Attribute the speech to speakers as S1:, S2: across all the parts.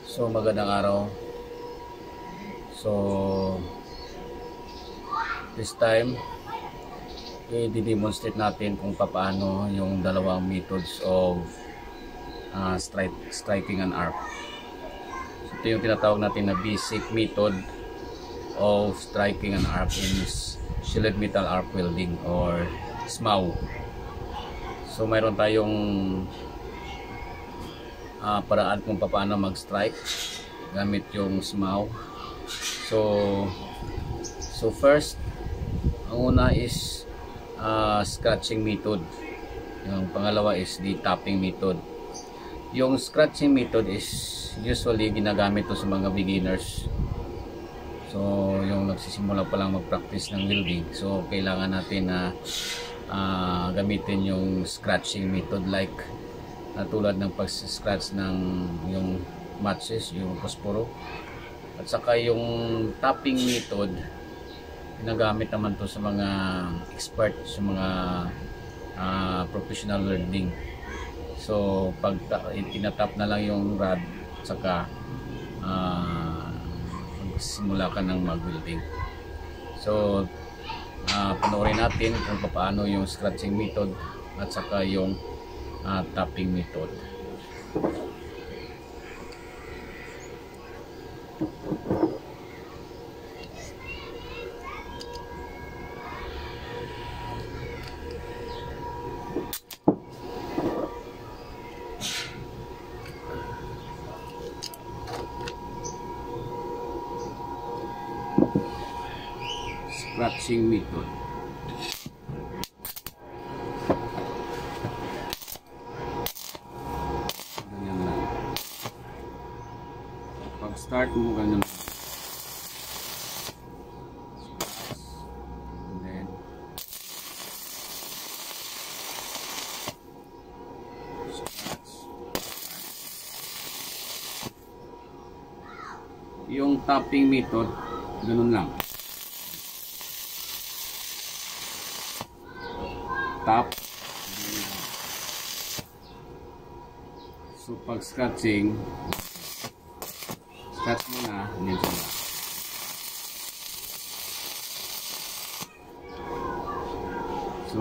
S1: So magandang araw. So this time i-demonstrate natin kung paano yung dalawang methods of striking an arc. So, ito yung tinatawag natin na basic method of striking an arc in shielded metal arc welding or SMAW. So mayroon tayong paraan kung paano mag-strike gamit yung SMAW. So first, ang una is scratching method. Yung pangalawa is the tapping method. Yung scratching method is usually ginagamit to sa mga beginners. So yung nagsisimula pa lang mag-practice ng welding. So kailangan natin na gamitin yung scratching method, like tulad ng pag-scratch ng yung matches, yung posporo. At saka yung tapping method, ginagamit naman to sa mga expert, sa mga professional welding. So pag tinatap na lang yung rod, at saka magsimula ka ng mag-welding. So panoorin natin kung paano yung scratching method at saka yung tapping method. Scratching method. Ganyan lang. Pag start mo ganyan. And then scratch. Yung tapping method, ganun lang. Tap. So pag scratching, scratch mo na, ganyan sila. So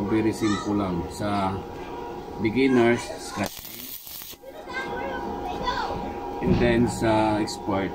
S1: very simple lang sa beginners, scratching, and then sa expert,